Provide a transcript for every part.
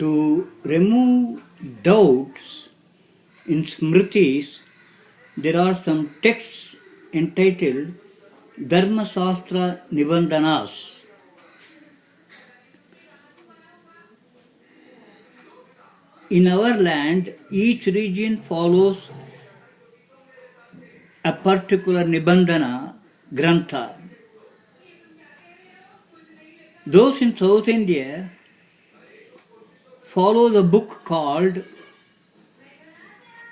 To remove doubts in Smritis, there are some texts entitled Dharma Shastra Nibandhanas. In our land, each region follows a particular Nibandhana Grantha. Those in South India follow the book called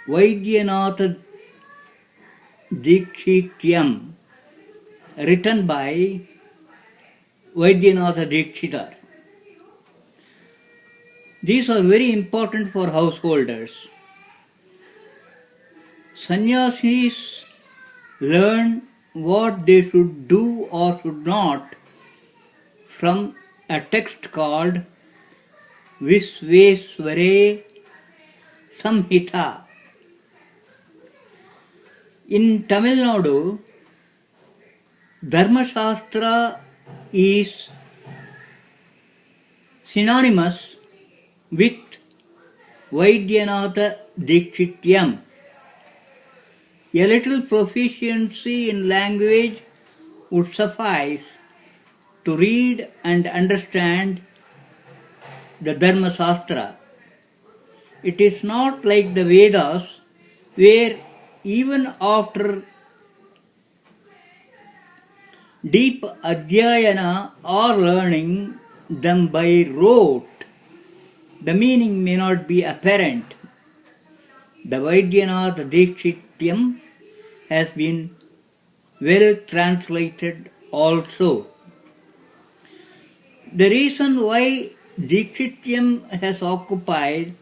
Vaidyanatha Dikshityam, written by Vaidyanatha Dikshita. These are very important for householders. Sannyasis learn what they should do or should not from a text called Visvesware Samhita. In Tamil Nadu, Dharma Shastra is synonymous with Vaidyanatha Dikshityam. A little proficiency in language would suffice to read and understand the Dharma Shastra. It is not like the Vedas, where even after deep adhyayana or learning them by rote, the meaning may not be apparent. The Vaidyanatha Dikshityam has been well translated also. The reason why Dikshityam has occupied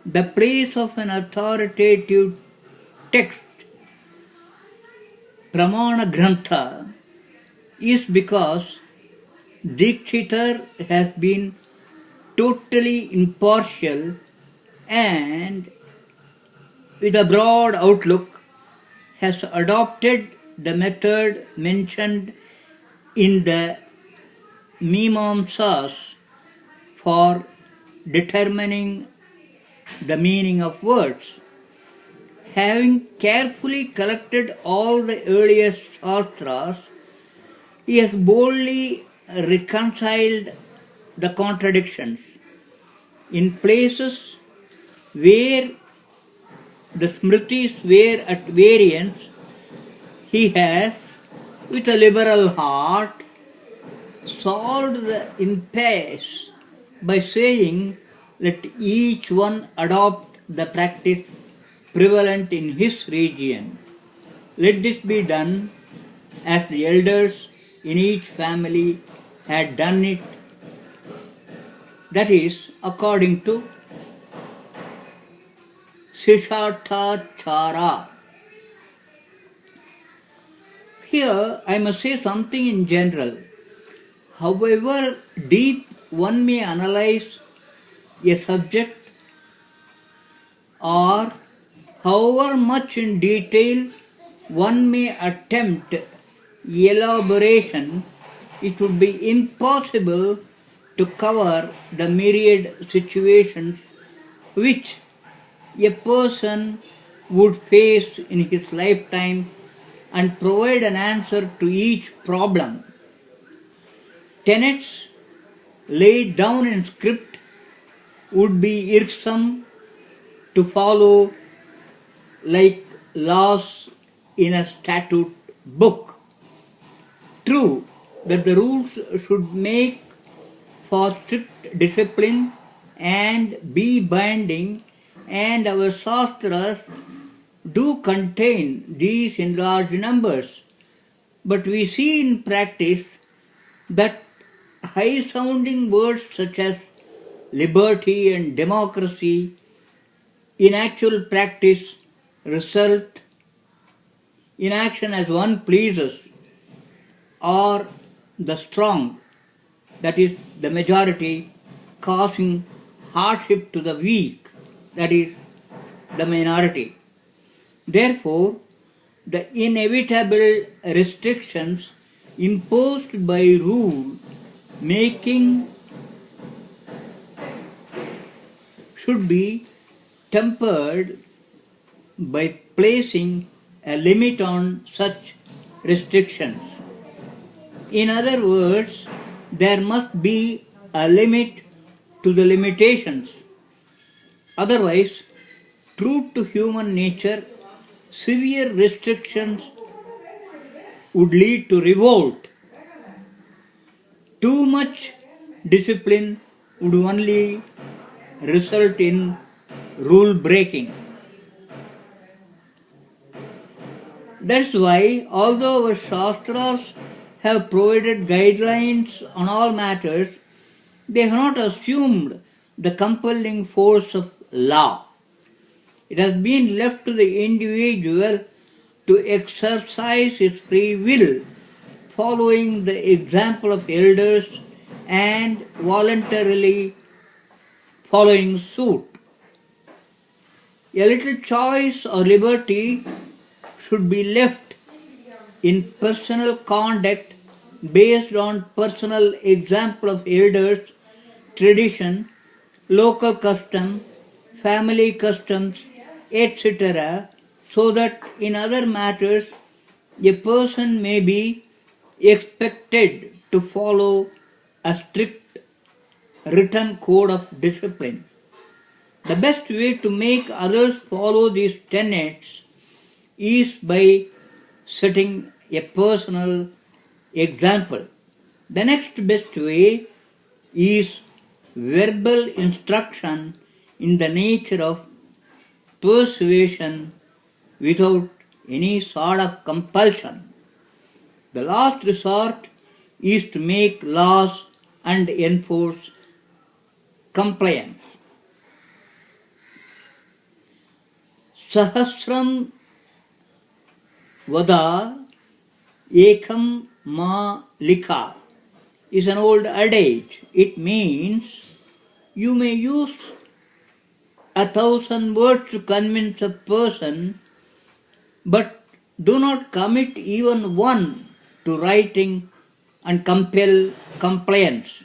the place of an authoritative text, Pramana Grantha, is because Dikshitar has been totally impartial and with a broad outlook has adopted the method mentioned in the Mimamsas for determining the meaning of words. Having carefully collected all the earliest shastras, he has boldly reconciled the contradictions. In places where the Smritis were at variance, he has, with a liberal heart, solved the impasse by saying, let each one adopt the practice prevalent in his region. Let this be done as the elders in each family had done it, that is, according to Sishatachara. Here I must say something in general. However deep one may analyze a subject or however much in detail one may attempt elaboration, it would be impossible to cover the myriad situations which a person would face in his lifetime and provide an answer to each problem. Tenets laid down in script would be irksome to follow like laws in a statute book. True that the rules should make for strict discipline and be binding, and our Shastras do contain these in large numbers. But we see in practice that high-sounding words such as liberty and democracy in actual practice result in action as one pleases, or the strong, that is the majority, causing hardship to the weak, that is the minority. Therefore, the inevitable restrictions imposed by rule making should be tempered by placing a limit on such restrictions. In other words, there must be a limit to the limitations. Otherwise, true to human nature, severe restrictions would lead to revolt. Too much discipline would only result in rule breaking. That's why, although our Shastras have provided guidelines on all matters, they have not assumed the compelling force of law. It has been left to the individual to exercise his free will, following the example of elders and voluntarily following suit. A little choice or liberty should be left in personal conduct based on personal example of elders, tradition, local custom, family customs, etc., so that in other matters a person may be expected to follow a strict written code of discipline. The best way to make others follow these tenets is by setting a personal example. The next best way is verbal instruction in the nature of persuasion without any sort of compulsion. The last resort is to make laws and enforce compliance. Sahasram Vada Ekam Ma Likha is an old adage. It means you may use 1,000 words to convince a person, but do not commit even one to writing and compel compliance.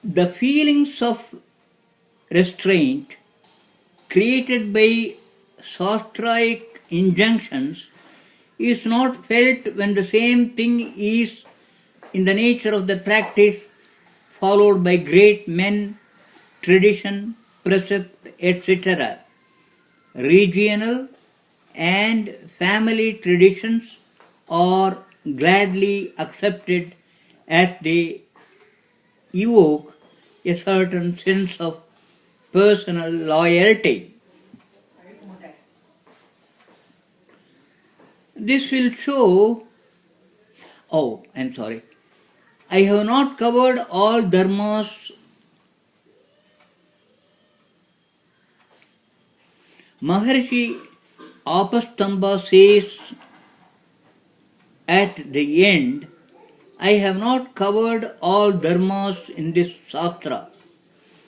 The feelings of restraint created by Shastraic injunctions is not felt when the same thing is in the nature of the practice followed by great men, tradition, precept, etc. Regional and family traditions are gladly accepted as they evoke a certain sense of personal loyalty. This will show. I have not covered all dharmas. Maharishi Apastamba says at the end, I have not covered all dharmas in this Shastra.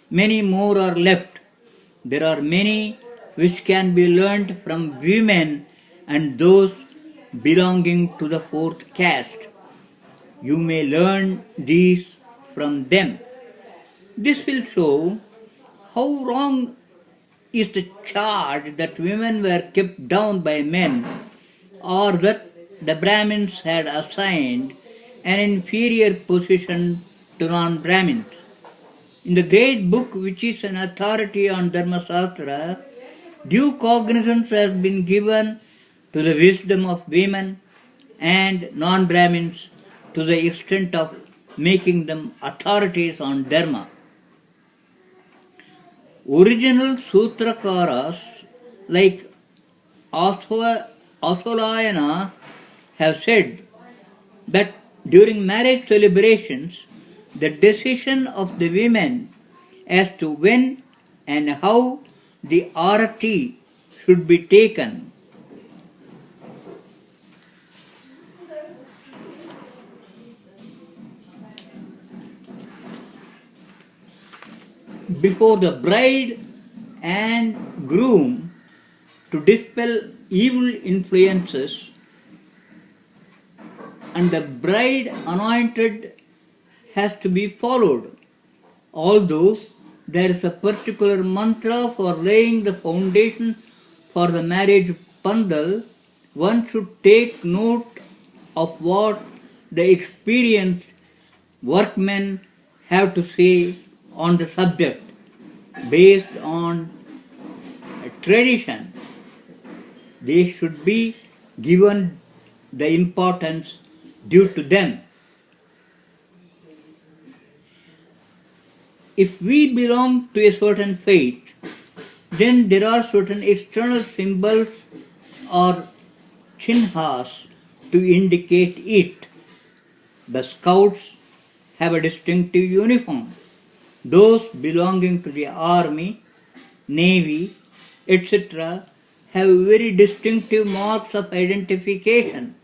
Many more are left. There are many which can be learnt from women and those belonging to the fourth caste. You may learn these from them. This will show how wrong is the charge that women were kept down by men or that the Brahmins had assigned an inferior position to non-Brahmins. In the great book which is an authority on Dharma Shastra, due cognizance has been given to the wisdom of women and non-Brahmins to the extent of making them authorities on Dharma. Original Sutrakaras like Asolayana have said that during marriage celebrations, the decision of the women as to when and how the arati should be taken before the bride and groom to dispel evil influences, and the bride anointed has to be followed. Although there is a particular mantra for laying the foundation for the marriage pandal, one should take note of what the experienced workmen have to say on the subject based on tradition. They should be given the importance due to them. If we belong to a certain faith, then there are certain external symbols or chinhas to indicate it. The scouts have a distinctive uniform. Those belonging to the army, navy, etc. have very distinctive marks of identification.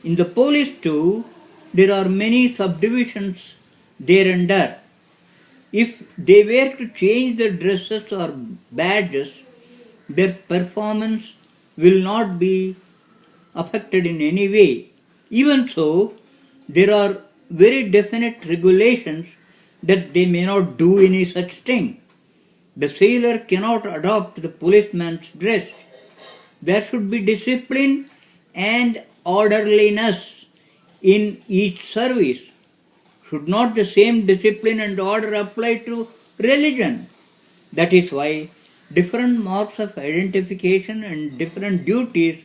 In the police too, there are many subdivisions thereunder. If they were to change their dresses or badges, their performance will not be affected in any way. Even so, there are very definite regulations that they may not do any such thing. The sailor cannot adopt the policeman's dress. There should be discipline and orderliness in each service. Should not the same discipline and order apply to religion? That is why different marks of identification and different duties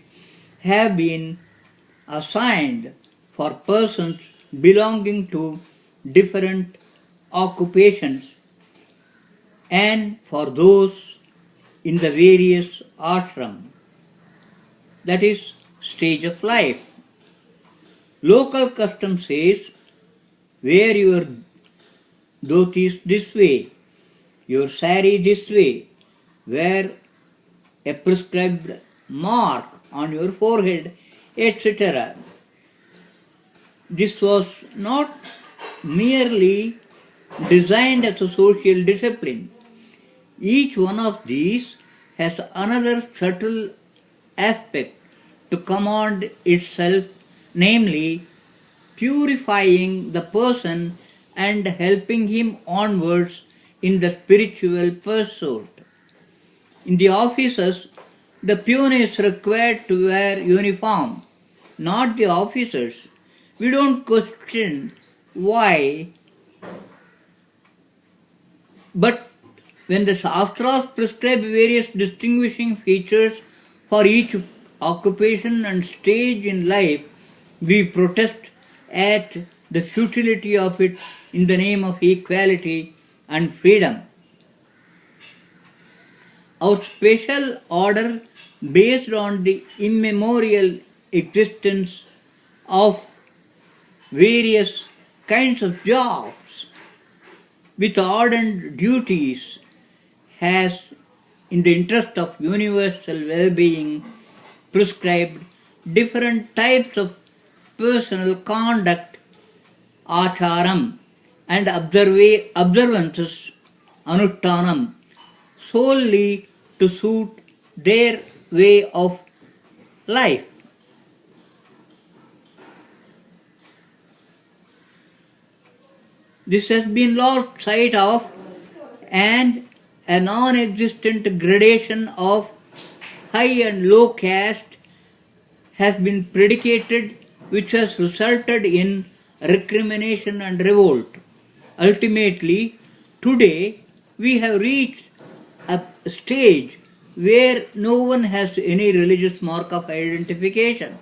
have been assigned for persons belonging to different occupations and for those in the various ashram, that is, stage of life. Local custom says, wear your dhotis this way, your sari this way, wear a prescribed mark on your forehead, etc. This was not merely designed as a social discipline. Each one of these has another subtle aspect to command itself, namely purifying the person and helping him onwards in the spiritual pursuit. In the offices, the peon is required to wear uniform, not the officers. We don't question why, but when the Shastras prescribe various distinguishing features for each occupation and stage in life, we protest at the futility of it in the name of equality and freedom. Our special order, based on the immemorial existence of various kinds of jobs with ardent duties, has, in the interest of universal well-being, prescribed different types of personal conduct, acharam, and observances, anushtanam, solely to suit their way of life. This has been lost sight of, and a non-existent gradation of high and low caste has been predicated, which has resulted in recrimination and revolt. Ultimately, today we have reached a stage where no one has any religious mark of identification.